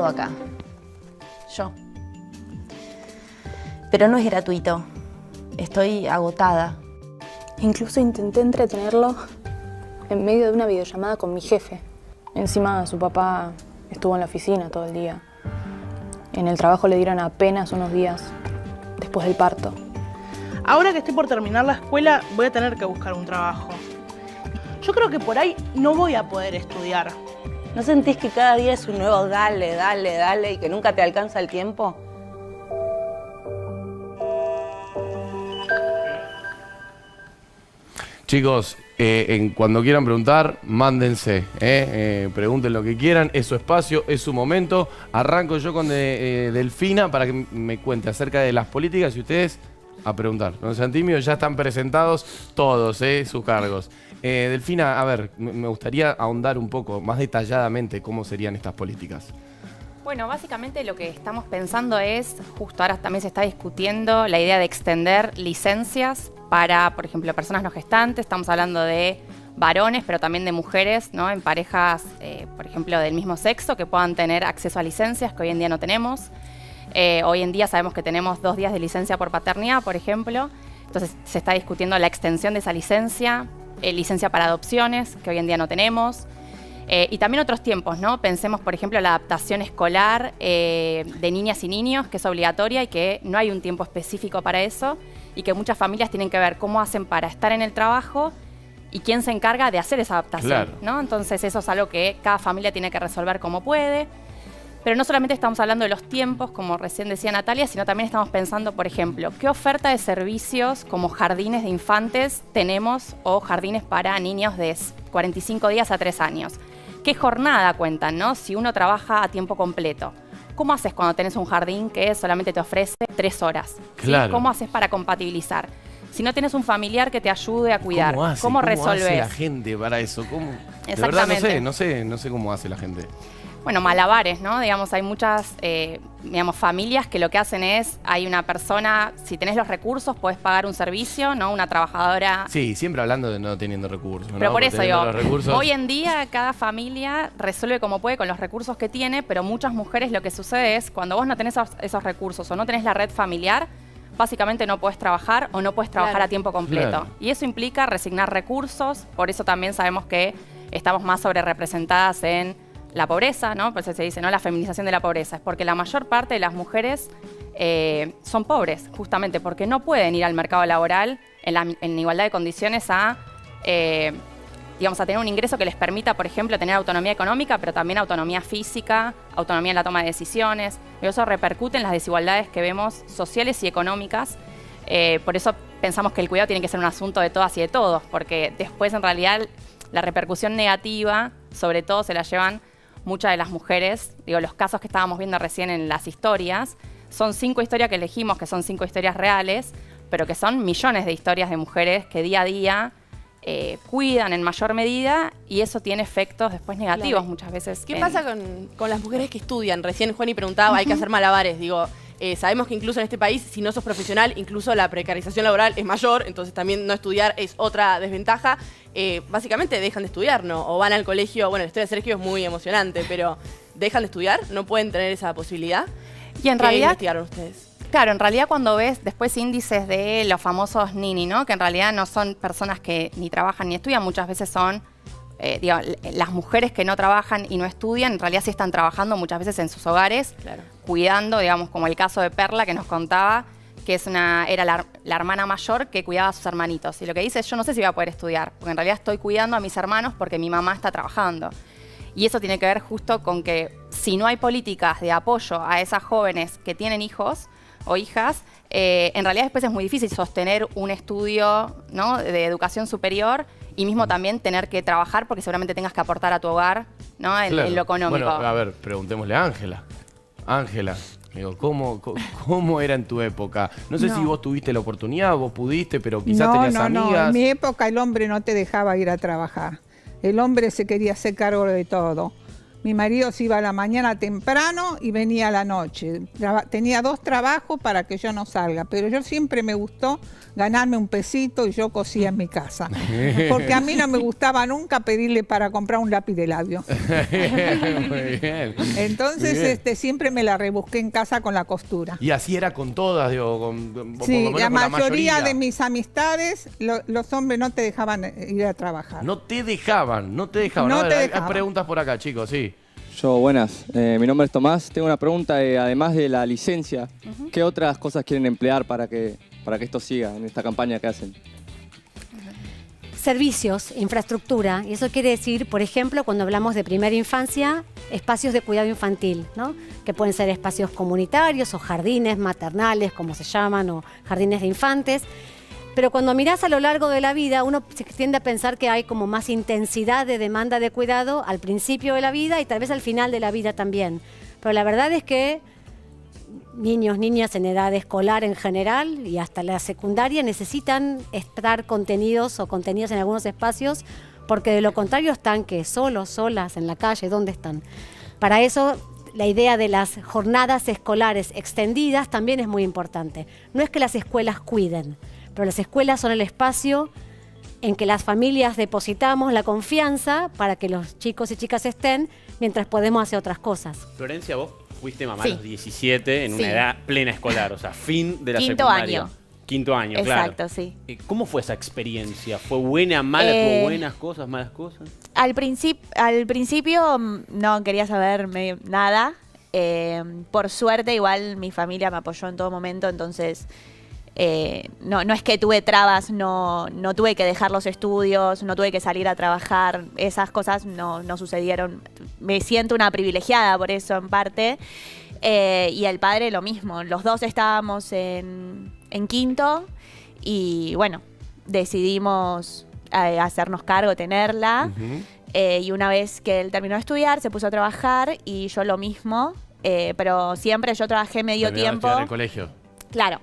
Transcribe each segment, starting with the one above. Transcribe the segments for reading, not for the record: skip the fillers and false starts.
todo acá. Yo. Pero no es gratuito. Estoy agotada. Incluso intenté entretenerlo en medio de una videollamada con mi jefe. Encima su papá estuvo en la oficina todo el día. En el trabajo le dieron apenas unos días después del parto. Ahora que estoy por terminar la escuela, voy a tener que buscar un trabajo. Yo creo que por ahí no voy a poder estudiar. ¿No sentís que cada día es un nuevo dale, dale, dale y que nunca te alcanza el tiempo? Chicos, cuando quieran preguntar, mándense, pregunten lo que quieran, es su espacio, es su momento. Arranco yo con Delfina para que me cuente acerca de las políticas y ustedes a preguntar. Don Santimio, ya están presentados todos, sus cargos. Delfina, a ver, me gustaría ahondar un poco más detalladamente cómo serían estas políticas. Bueno, básicamente lo que estamos pensando es, justo ahora también se está discutiendo la idea de extender licencias para, por ejemplo, personas no gestantes. Estamos hablando de varones, pero también de mujeres, ¿no? En parejas, por ejemplo, del mismo sexo, que puedan tener acceso a licencias que hoy en día no tenemos. Hoy en día sabemos que tenemos 2 días de licencia por paternidad, por ejemplo. Entonces se está discutiendo la extensión de esa licencia, licencia para adopciones, que hoy en día no tenemos. Y también otros tiempos, ¿no? Pensemos, por ejemplo, la adaptación escolar de niñas y niños, que es obligatoria y que no hay un tiempo específico para eso, y que muchas familias tienen que ver cómo hacen para estar en el trabajo y quién se encarga de hacer esa adaptación, claro, ¿no? Entonces eso es algo que cada familia tiene que resolver como puede. Pero no solamente estamos hablando de los tiempos, como recién decía Natalia, sino también estamos pensando, por ejemplo, qué oferta de servicios como jardines de infantes tenemos o jardines para niños de 45 días a 3 años. ¿Qué jornada cuentan, no? Si uno trabaja a tiempo completo. ¿Cómo haces cuando tenés un jardín que solamente te ofrece 3 horas? Claro. ¿Sí? ¿Cómo haces para compatibilizar? Si no tenés un familiar que te ayude a cuidar, ¿cómo resolvés? ¿Cómo hace la gente para eso? ¿Cómo? De verdad no sé cómo hace la gente. Bueno, malabares, ¿no? Digamos, hay muchas familias que lo que hacen es, hay una persona, si tenés los recursos, podés pagar un servicio, ¿no? Una trabajadora. Sí, siempre hablando de no teniendo recursos, ¿no? Pero por eso digo, hoy en día cada familia resuelve como puede con los recursos que tiene, pero muchas mujeres lo que sucede es, cuando vos no tenés esos recursos o no tenés la red familiar, básicamente no podés trabajar o no podés trabajar a tiempo completo. Claro. Y eso implica resignar recursos, por eso también sabemos que estamos más sobrerepresentadas en la pobreza, ¿no? Por eso se dice, ¿no? La feminización de la pobreza. Es porque la mayor parte de las mujeres son pobres, justamente porque no pueden ir al mercado laboral en igualdad de condiciones a tener un ingreso que les permita, por ejemplo, tener autonomía económica, pero también autonomía física, autonomía en la toma de decisiones. Y eso repercute en las desigualdades que vemos sociales y económicas. Por eso pensamos que el cuidado tiene que ser un asunto de todas y de todos, porque después, en realidad, la repercusión negativa, sobre todo, se la llevan muchas de las mujeres. Los casos que estábamos viendo recién en las historias, son 5 historias que elegimos, que son 5 historias reales, pero que son millones de historias de mujeres que día a día cuidan en mayor medida, y eso tiene efectos después negativos, claro, muchas veces. ¿Qué pasa con las mujeres que estudian? Recién Juani preguntaba, hay que hacer malabares. Digo, sabemos que incluso en este país, si no sos profesional, incluso la precarización laboral es mayor, entonces también no estudiar es otra desventaja. Básicamente dejan de estudiar, ¿no? O van al colegio. Bueno, la historia de Sergio es muy emocionante, pero ¿dejan de estudiar? ¿No pueden tener esa posibilidad? Y en realidad, investigaron ustedes? Claro, en realidad cuando ves después índices de los famosos nini, ¿no? Que en realidad no son personas que ni trabajan ni estudian, muchas veces son las mujeres que no trabajan y no estudian, en realidad sí están trabajando muchas veces en sus hogares, claro, cuidando, digamos, como el caso de Perla que nos contaba, que era la hermana mayor que cuidaba a sus hermanitos. Y lo que dice es, yo no sé si voy a poder estudiar, porque en realidad estoy cuidando a mis hermanos porque mi mamá está trabajando. Y eso tiene que ver justo con que si no hay políticas de apoyo a esas jóvenes que tienen hijos o hijas, en realidad después es muy difícil sostener un estudio, ¿no? de educación superior, y mismo también tener que trabajar porque seguramente tengas que aportar a tu hogar, ¿no? Claro. En lo económico. Bueno, a ver, preguntémosle a Ángela. Ángela, digo, ¿cómo era en tu época? No sé si vos tuviste la oportunidad, vos pudiste, pero quizás tenías amigas. No, en mi época el hombre no te dejaba ir a trabajar. El hombre se quería hacer cargo de todo. Mi marido se iba a la mañana temprano y venía a la noche. Tenía 2 trabajos para que yo no salga, pero yo siempre me gustó ganarme un pesito y yo cosía en mi casa. Porque a mí no me gustaba nunca pedirle para comprar un lápiz de labio. Muy bien. Entonces Muy bien. siempre me la rebusqué en casa con la costura. Y así era con todas, digo, Sí, por lo la menos con mayoría de mis amistades, los hombres no te dejaban ir a trabajar. No te dejaban, no te dejaban. No A ver, te hay dejaban. preguntas por acá, chicos, sí. Yo, buenas. Mi nombre es Tomás. Tengo una pregunta, además de la licencia, ¿qué otras cosas quieren emplear para que esto siga en esta campaña que hacen? Servicios, infraestructura, y eso quiere decir, por ejemplo, cuando hablamos de primera infancia, espacios de cuidado infantil, ¿no? Que pueden ser espacios comunitarios o jardines maternales, como se llaman, o jardines de infantes. Pero cuando mirás a lo largo de la vida, uno se tiende a pensar que hay como más intensidad de demanda de cuidado al principio de la vida y tal vez al final de la vida también. Pero la verdad es que niños, niñas en edad escolar en general y hasta la secundaria necesitan estar contenidos en algunos espacios, porque de lo contrario están solos, solas en la calle. ¿Dónde están? Para eso la idea de las jornadas escolares extendidas también es muy importante. No es que las escuelas cuiden, pero las escuelas son el espacio en que las familias depositamos la confianza para que los chicos y chicas estén mientras podemos hacer otras cosas. Florencia, vos fuiste mamá Sí. a los 17 en Sí. una edad plena escolar, o sea, fin de la Quinto secundaria. año. Quinto año, claro. Exacto, sí. ¿Cómo fue esa experiencia? ¿Fue buena, mala? ¿Tuvo buenas cosas, malas cosas? Al principio no quería saber nada. Por suerte, igual mi familia me apoyó en todo momento, entonces no es que tuve trabas, no tuve que dejar los estudios, no tuve que salir a trabajar, esas cosas no sucedieron. Me siento una privilegiada por eso, en parte. Y el padre lo mismo, los dos estábamos en quinto y bueno, decidimos hacernos cargo, tenerla. Y una vez que él terminó de estudiar, se puso a trabajar y yo lo mismo, pero siempre yo trabajé medio tiempo. ¿En el colegio? Claro.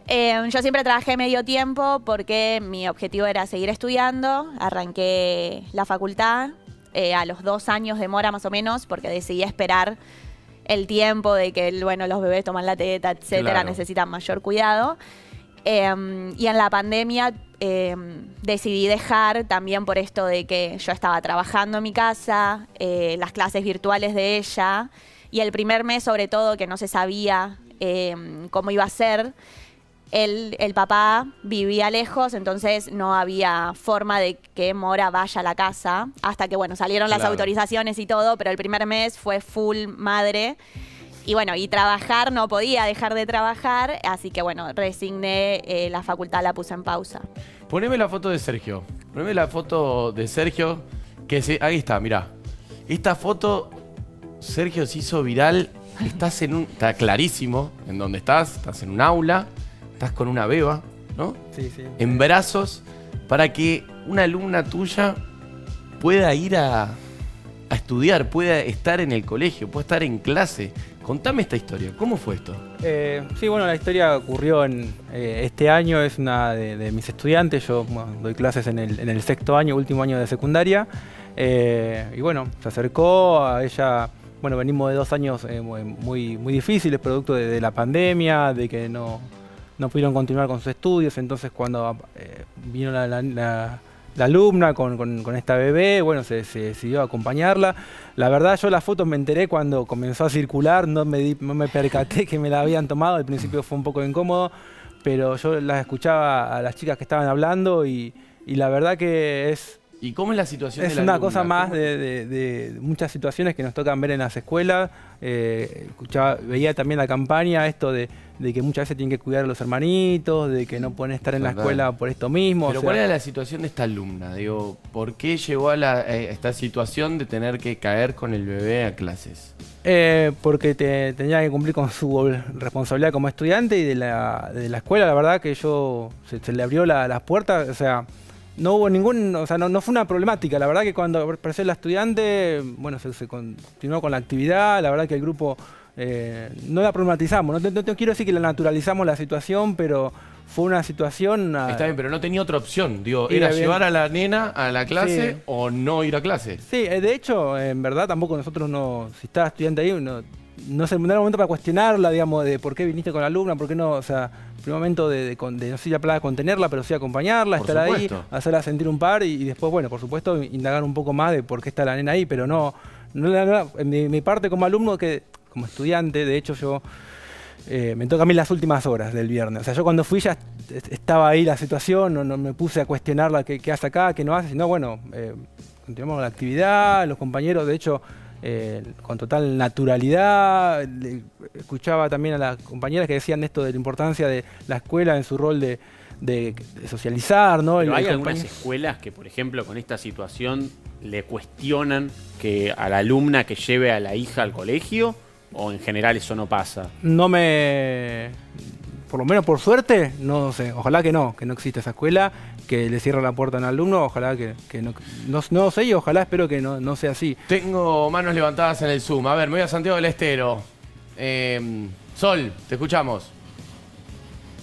Yo siempre trabajé medio tiempo porque mi objetivo era seguir estudiando. Arranqué la facultad a los 2 años de mora más o menos, porque decidí esperar el tiempo de que los bebés toman la teta, etcétera, Claro. necesitan mayor cuidado. Y en la pandemia decidí dejar también por esto de que yo estaba trabajando en mi casa, las clases virtuales de ella, y el primer mes sobre todo que no se sabía cómo iba a ser. El papá vivía lejos, entonces no había forma de que Mora vaya a la casa, hasta que salieron las Claro. autorizaciones y todo, pero el primer mes fue full madre. Y trabajar, no podía dejar de trabajar, así que resigné la facultad, la puse en pausa. Poneme la foto de Sergio. Poneme la foto de Sergio. Ahí está, mirá. Esta foto, Sergio se hizo viral. Está clarísimo en dónde estás. Estás en un aula. Estás con una beba, ¿no? Sí, sí. En brazos, para que una alumna tuya pueda ir a estudiar, pueda estar en el colegio, pueda estar en clase. Contame esta historia. ¿Cómo fue esto? Sí, la historia ocurrió este año, es una de mis estudiantes. Yo doy clases en el 6º año, último año de secundaria. Se acercó a ella. Venimos de 2 años muy difíciles, producto de la pandemia, de que no pudieron continuar con sus estudios. Entonces, cuando vino la alumna con esta bebé, se decidió acompañarla. La verdad, yo las fotos me enteré cuando comenzó a circular, no me percaté que me la habían tomado. Al principio fue un poco incómodo, pero yo las escuchaba a las chicas que estaban hablando y la verdad que es... ¿Y cómo es la situación de Es la una alumna? cosa más ¿Cómo? de muchas situaciones que nos tocan ver en las escuelas. Veía también la campaña, esto de que muchas veces tienen que cuidar a los hermanitos, de que no pueden estar en la Verdad. escuela por esto mismo. Pero ¿cuál era la situación de esta alumna? Digo, ¿por qué llegó a esta situación de tener que caer con el bebé a clases? Porque tenía que cumplir con su responsabilidad como estudiante y de la escuela. La verdad que se le abrió las puertas, no hubo no fue una problemática. La verdad que cuando apareció la estudiante, se continuó con la actividad. La verdad que el grupo no la problematizamos. No quiero decir que la naturalizamos la situación, pero fue una situación... Está bien, pero no tenía otra opción. Digo, Sí, ¿era bien. llevar a la nena a la clase Sí. o no ir a clase? Sí, de hecho, en verdad tampoco nosotros no, si estaba estudiante ahí, no es el momento para cuestionarla, digamos, de por qué viniste con la alumna, por qué no, o sea, primer momento de no sé si la palabra contenerla, pero sí acompañarla, Por estar supuesto. ahí, hacerla sentir un par y después, bueno, por supuesto, indagar un poco más de por qué está la nena ahí, pero no en mi parte como alumno, como estudiante, de hecho yo... me toca a mí las últimas horas del viernes. O sea, yo cuando fui ya estaba ahí la situación, no me puse a cuestionarla qué hace acá, qué no hace, sino bueno, continuamos con la actividad, los compañeros, de hecho, con total naturalidad. Escuchaba también a las compañeras que decían esto de la importancia de la escuela en su rol de socializar, ¿no? Pero hay algunas escuelas que, por ejemplo, con esta situación le cuestionan que a la alumna que lleve a la hija al colegio, o en general eso no pasa. Por lo menos por suerte, no sé, ojalá que no exista esa escuela, que le cierre la puerta a un alumno, ojalá que no sé, y ojalá espero que no sea así. Tengo manos levantadas en el Zoom. A ver, me voy a Santiago del Estero. Sol, te escuchamos.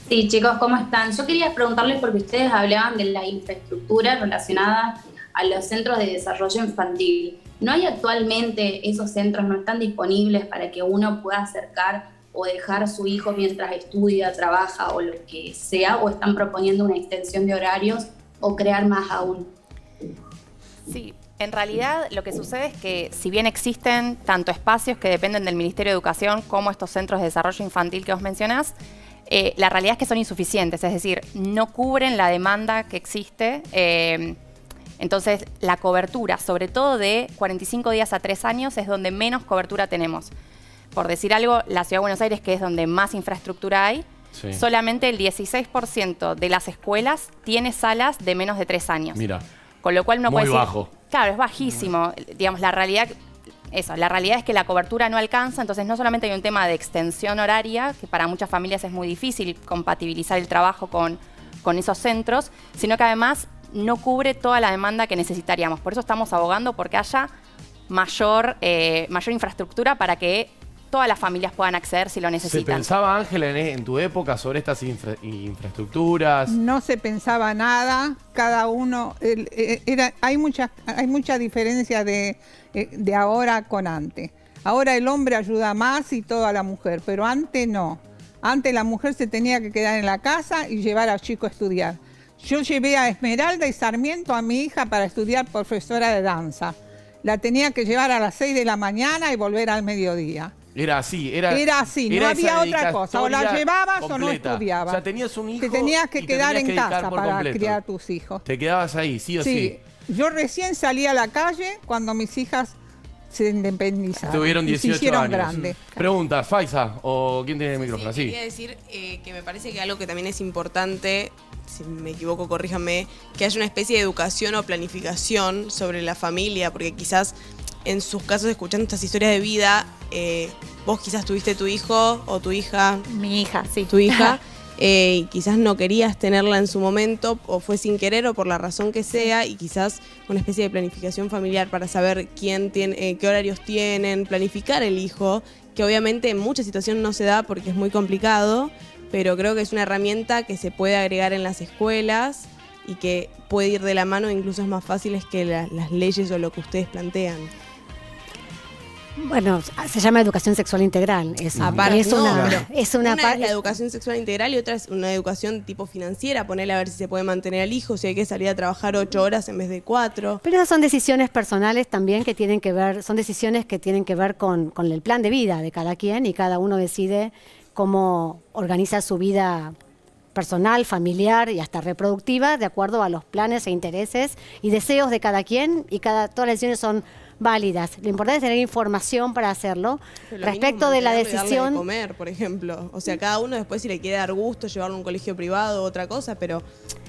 Sí, chicos, ¿cómo están? Yo quería preguntarles porque ustedes hablaban de la infraestructura relacionada a los centros de desarrollo infantil. ¿No hay actualmente esos centros, no están disponibles para que uno pueda acercar o dejar a su hijo mientras estudia, trabaja o lo que sea? ¿O están proponiendo una extensión de horarios o crear más aún? Sí, en realidad lo que sucede es que si bien existen tanto espacios que dependen del Ministerio de Educación como estos centros de desarrollo infantil que vos mencionás, la realidad es que son insuficientes, es decir, no cubren la demanda que existe. Entonces, la cobertura, sobre todo de 45 días a 3 años, es donde menos cobertura tenemos. Por decir algo, la Ciudad de Buenos Aires, que es donde más infraestructura hay, Sí. solamente el 16% de las escuelas tiene salas de menos de 3 años. Mira, Con lo cual no muy puede decir... bajo. Claro, es bajísimo. Digamos, la realidad es que la cobertura no alcanza, entonces no solamente hay un tema de extensión horaria, que para muchas familias es muy difícil compatibilizar el trabajo con esos centros, sino que además no cubre toda la demanda que necesitaríamos. Por eso estamos abogando porque haya mayor infraestructura para que todas las familias puedan acceder si lo ¿Se necesitan. pensaba, Ángela, en tu época sobre estas infraestructuras? No se pensaba nada, cada uno, hay mucha diferencia de ahora con antes. Ahora el hombre ayuda más y todo a la mujer, pero antes no. Antes la mujer se tenía que quedar en la casa y llevar al chico a estudiar. Yo llevé a Esmeralda y Sarmiento a mi hija para estudiar profesora de danza. La tenía que llevar a las 6 de la mañana y volver al mediodía. Era así, Era así, no había otra cosa. O la llevabas o no estudiabas. O sea, tenías un hijo. Te tenías que quedar en casa para completo. criar a tus hijos. Te quedabas ahí, sí o sí. Yo recién salí a la calle cuando mis hijas se independizaron. Tuvieron 18 y se hicieron años. grandes. Preguntas, Faiza, o ¿quién tiene el micrófono? Sí. Quería decir que me parece que algo que también es importante, si me equivoco, corríjanme, que haya una especie de educación o planificación sobre la familia, porque quizás en sus casos, escuchando estas historias de vida, vos quizás tuviste tu hijo o tu hija. Mi hija, sí. Tu hija. Y quizás no querías tenerla en su momento, o fue sin querer, o por la razón que sea, y quizás una especie de planificación familiar para saber quién tiene, qué horarios tienen, planificar el hijo, que obviamente en muchas situaciones no se da porque es muy complicado, pero creo que es una herramienta que se puede agregar en las escuelas y que puede ir de la mano, incluso es más fácil que las leyes o lo que ustedes plantean. Bueno, se llama educación sexual integral. Aparte, una es la educación sexual integral y otra es una educación tipo financiera, ponerle a ver si se puede mantener al hijo, si hay que salir a trabajar 8 horas en vez de 4. Pero esas son decisiones personales también que tienen que ver, son decisiones que tienen que ver con el plan de vida de cada quien y cada uno decide cómo organiza su vida personal, familiar y hasta reproductiva de acuerdo a los planes e intereses y deseos de cada quien y todas las decisiones son válidas. Lo importante es tener información para hacerlo. Respecto de la decisión... De comer, por ejemplo. O sea, cada uno después si le quiere dar gusto, llevarlo a un colegio privado o otra cosa, pero...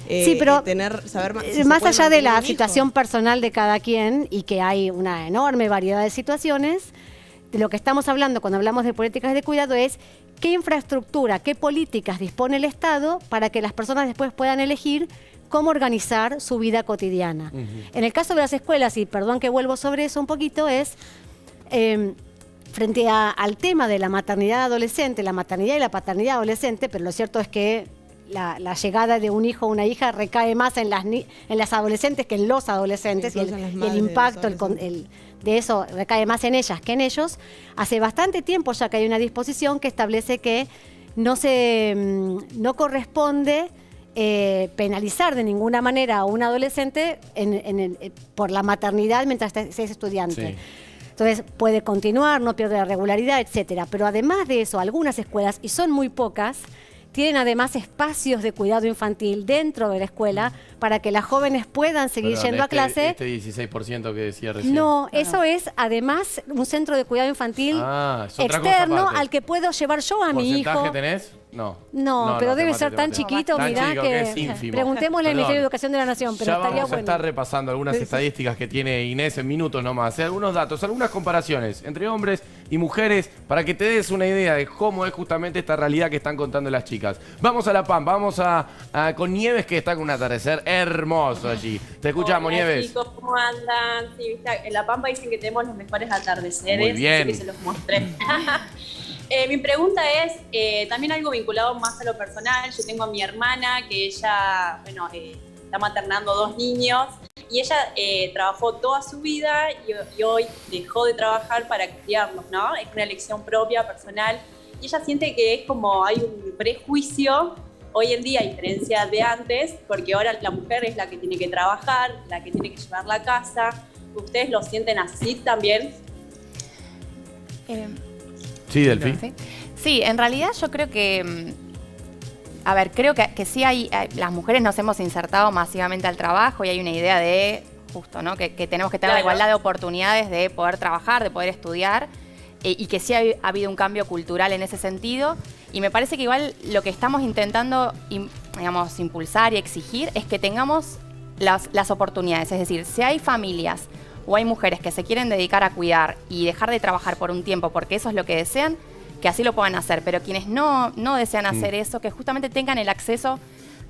sí, pero saber más allá de la situación personal de cada quien y que hay una enorme variedad de situaciones, de lo que estamos hablando cuando hablamos de políticas de cuidado es qué infraestructura, qué políticas dispone el Estado para que las personas después puedan elegir cómo organizar su vida cotidiana. En el caso de las escuelas, y perdón que vuelvo sobre eso un poquito, es frente al tema de la maternidad adolescente, la maternidad y la paternidad adolescente, pero lo cierto es que la llegada de un hijo o una hija recae más en las adolescentes que en los adolescentes, y el impacto de eso recae más en ellas que en ellos. Hace bastante tiempo ya que hay una disposición que establece que no corresponde penalizar de ninguna manera a un adolescente por la maternidad mientras es estudiante. Sí. Entonces puede continuar, no pierde la regularidad, etcétera. Pero además de eso, algunas escuelas, y son muy pocas, tienen además espacios de cuidado infantil dentro de la escuela para que las jóvenes puedan seguir yendo a clase. Este 16% que decía recién. No, eso es además un centro de cuidado infantil es otra externo cosa aparte. al que puedo llevar yo a mi hijo. ¿Porcentaje tenés? No, pero debe ser tan chiquito, mirá, que preguntémosle al Ministerio de Educación de la Nación, pero ya estaría vamos a estar repasando algunas estadísticas que tiene Inés en minutos nomás, algunos datos, algunas comparaciones entre hombres y mujeres para que te des una idea de cómo es justamente esta realidad que están contando las chicas. Vamos a La Pampa, vamos con Nieves, que está con un atardecer hermoso allí. Te escuchamos, Nieves. Chicos, ¿cómo andan? Sí, ¿viste? En La Pampa dicen que tenemos los mejores atardeceres. Muy bien. Así que se los mostré. Mi pregunta es también algo vinculado más a lo personal. Yo tengo a mi hermana que ella, está maternando 2 niños y ella trabajó toda su vida y hoy dejó de trabajar para criarlos, ¿no? Es una elección propia, personal, y ella siente que es como hay un prejuicio hoy en día, a diferencia de antes, porque ahora la mujer es la que tiene que trabajar, la que tiene que llevar la casa. ¿Ustedes lo sienten así también? Sí, Delphi. Sí, en realidad yo creo que, creo que sí las mujeres nos hemos insertado masivamente al trabajo y hay una idea de, justo, ¿no? Que tenemos que tener la igualdad de oportunidades de poder trabajar, de poder estudiar, y que sí ha habido un cambio cultural en ese sentido. Y me parece que igual lo que estamos intentando, digamos, impulsar y exigir es que tengamos las oportunidades. Es decir, si hay familias o hay mujeres que se quieren dedicar a cuidar y dejar de trabajar por un tiempo porque eso es lo que desean, que así lo puedan hacer. Pero quienes no desean hacer eso, que justamente tengan el acceso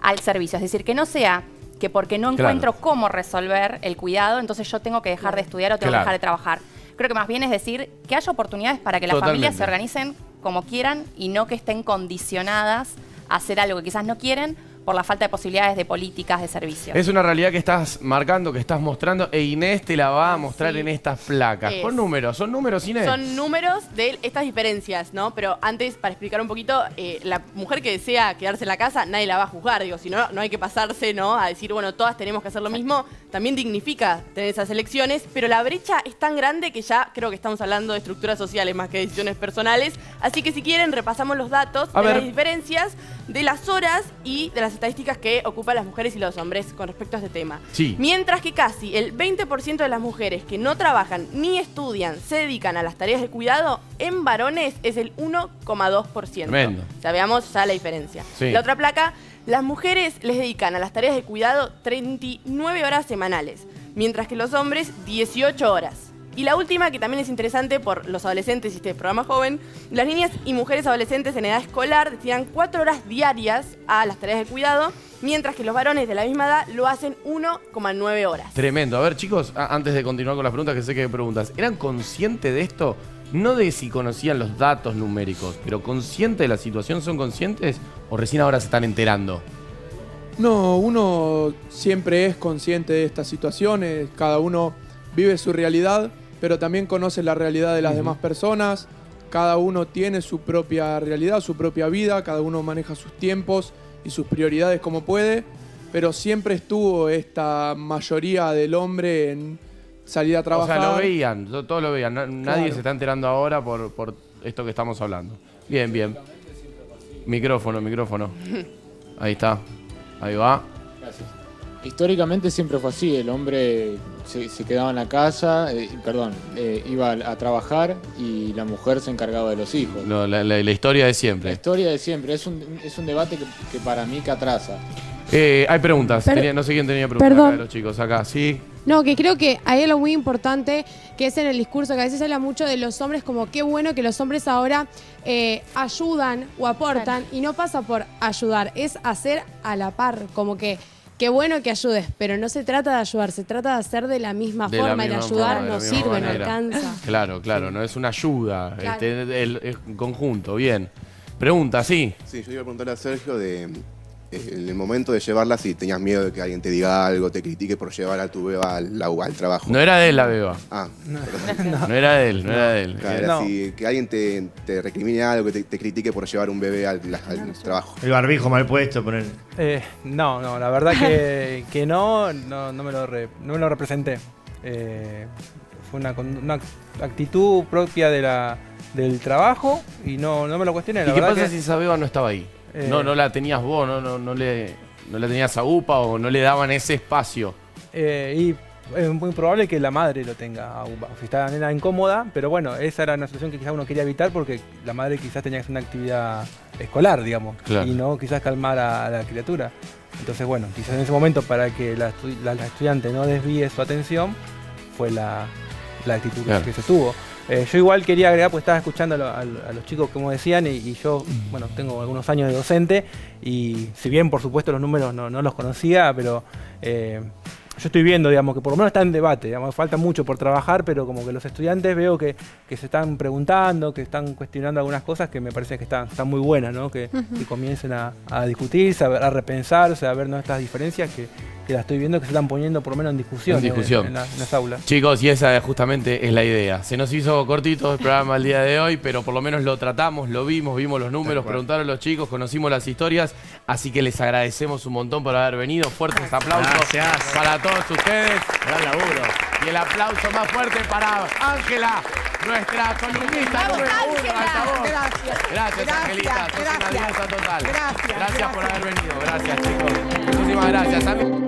al servicio. Es decir, que no sea que porque no encuentro cómo resolver el cuidado, entonces yo tengo que dejar de estudiar o tengo que dejar de trabajar. Creo que más bien es decir que haya oportunidades para que las familias se organicen como quieran y no que estén condicionadas a hacer algo que quizás no quieren por la falta de posibilidades de políticas de servicios. Es una realidad que estás marcando, que estás mostrando, e Inés te la va a mostrar en estas placas. Con números, ¿son números, Inés? Son números de estas diferencias, ¿no? Pero antes, para explicar un poquito, la mujer que desea quedarse en la casa, nadie la va a juzgar, digo, si no, no hay que pasarse, ¿no? A decir, bueno, todas tenemos que hacer lo mismo. También dignifica tener esas elecciones, pero la brecha es tan grande que ya creo que estamos hablando de estructuras sociales más que decisiones personales. Así que si quieren, repasamos los datos de las diferencias de las horas y de las estadísticas que ocupan las mujeres y los hombres con respecto a este tema. Sí. Mientras que casi el 20% de las mujeres que no trabajan ni estudian se dedican a las tareas de cuidado, en varones es el 1,2%. Tremendo. O sea, veamos ya la diferencia. Sí. La otra placa, las mujeres les dedican a las tareas de cuidado 39 horas semanales, mientras que los hombres 18 horas. Y la última, que también es interesante por los adolescentes y este programa joven, las niñas y mujeres adolescentes en edad escolar destinan 4 horas diarias a las tareas de cuidado, mientras que los varones de la misma edad lo hacen 1,9 horas. Tremendo. A ver, chicos, antes de continuar con las preguntas, que sé que hay preguntas, ¿eran conscientes de esto? No de si conocían los datos numéricos, pero conscientes de la situación, ¿son conscientes o recién ahora se están enterando? No, uno siempre es consciente de estas situaciones, cada uno vive su realidad, pero también conoce la realidad de las demás personas, cada uno tiene su propia realidad, su propia vida, cada uno maneja sus tiempos y sus prioridades como puede, pero siempre estuvo esta mayoría del hombre en salir a trabajar. O sea, lo veían, todos lo veían, nadie se está enterando ahora por esto que estamos hablando. Bien, bien. Micrófono. Ahí está, ahí va. Gracias. Históricamente siempre fue así, el hombre se quedaba en la casa, iba a trabajar y la mujer se encargaba de los hijos. No, la historia de siempre. La historia de siempre, es un debate que para mí que atrasa. Hay preguntas, no sé quién tenía preguntas acá de los chicos, acá, ¿sí? No, que creo que hay algo muy importante que es en el discurso, que a veces se habla mucho de los hombres como qué bueno que los hombres ahora ayudan o aportan, y no pasa por ayudar, es hacer a la par, como que qué bueno que ayudes, pero no se trata de ayudar, se trata de hacer de la misma forma. El ayudar no sirve, no alcanza. Claro, no es una ayuda, Claro. el conjunto, bien. Pregunta, sí. Sí, yo iba a preguntarle a Sergio de en el momento de llevarla, si tenías miedo de que alguien te diga algo, te critique por llevar a tu beba al trabajo. No era de él la beba. Ah, no era de él, no era de él. Claro, era así, que alguien te recrimine algo, que te critique por llevar un bebé al trabajo. El barbijo mal puesto, poner. No, la verdad que no me lo representé. Fue una actitud propia del trabajo y no me lo cuestioné. ¿Y qué pasa si esa beba no estaba ahí? No la tenías vos, no la tenías a UPA o no le daban ese espacio. Y es muy probable que la madre lo tenga a UPA. Si está la nena incómoda, pero bueno, esa era una situación que quizás uno quería evitar porque la madre quizás tenía que hacer una actividad escolar, digamos, y no quizás calmar a la criatura. Entonces, bueno, quizás en ese momento para que la estudiante no desvíe su atención fue la actitud que se tuvo. Yo igual quería agregar, pues estaba escuchando a los chicos como decían y yo, bueno, tengo algunos años de docente y si bien por supuesto los números no los conocía, pero yo estoy viendo, digamos, que por lo menos está en debate, digamos, falta mucho por trabajar, pero como que los estudiantes veo que se están preguntando, que están cuestionando algunas cosas que me parece que están muy buenas, ¿no? Que comiencen a discutirse, a repensarse, a ver estas diferencias que las estoy viendo que se están poniendo por lo menos en discusión, en las aulas. Chicos, y esa justamente es la idea. Se nos hizo cortito el programa el día de hoy, pero por lo menos lo tratamos, lo vimos los números, preguntaron a los chicos, conocimos las historias, así que les agradecemos un montón por haber venido. Fuertes aplausos para todos ustedes. Gran laburo. Y el aplauso más fuerte para Ángela, nuestra columnista número 1, altavoz. Gracias, Angelita. Sos una diosa total. Gracias por haber venido. Gracias, chicos. Muchísimas gracias.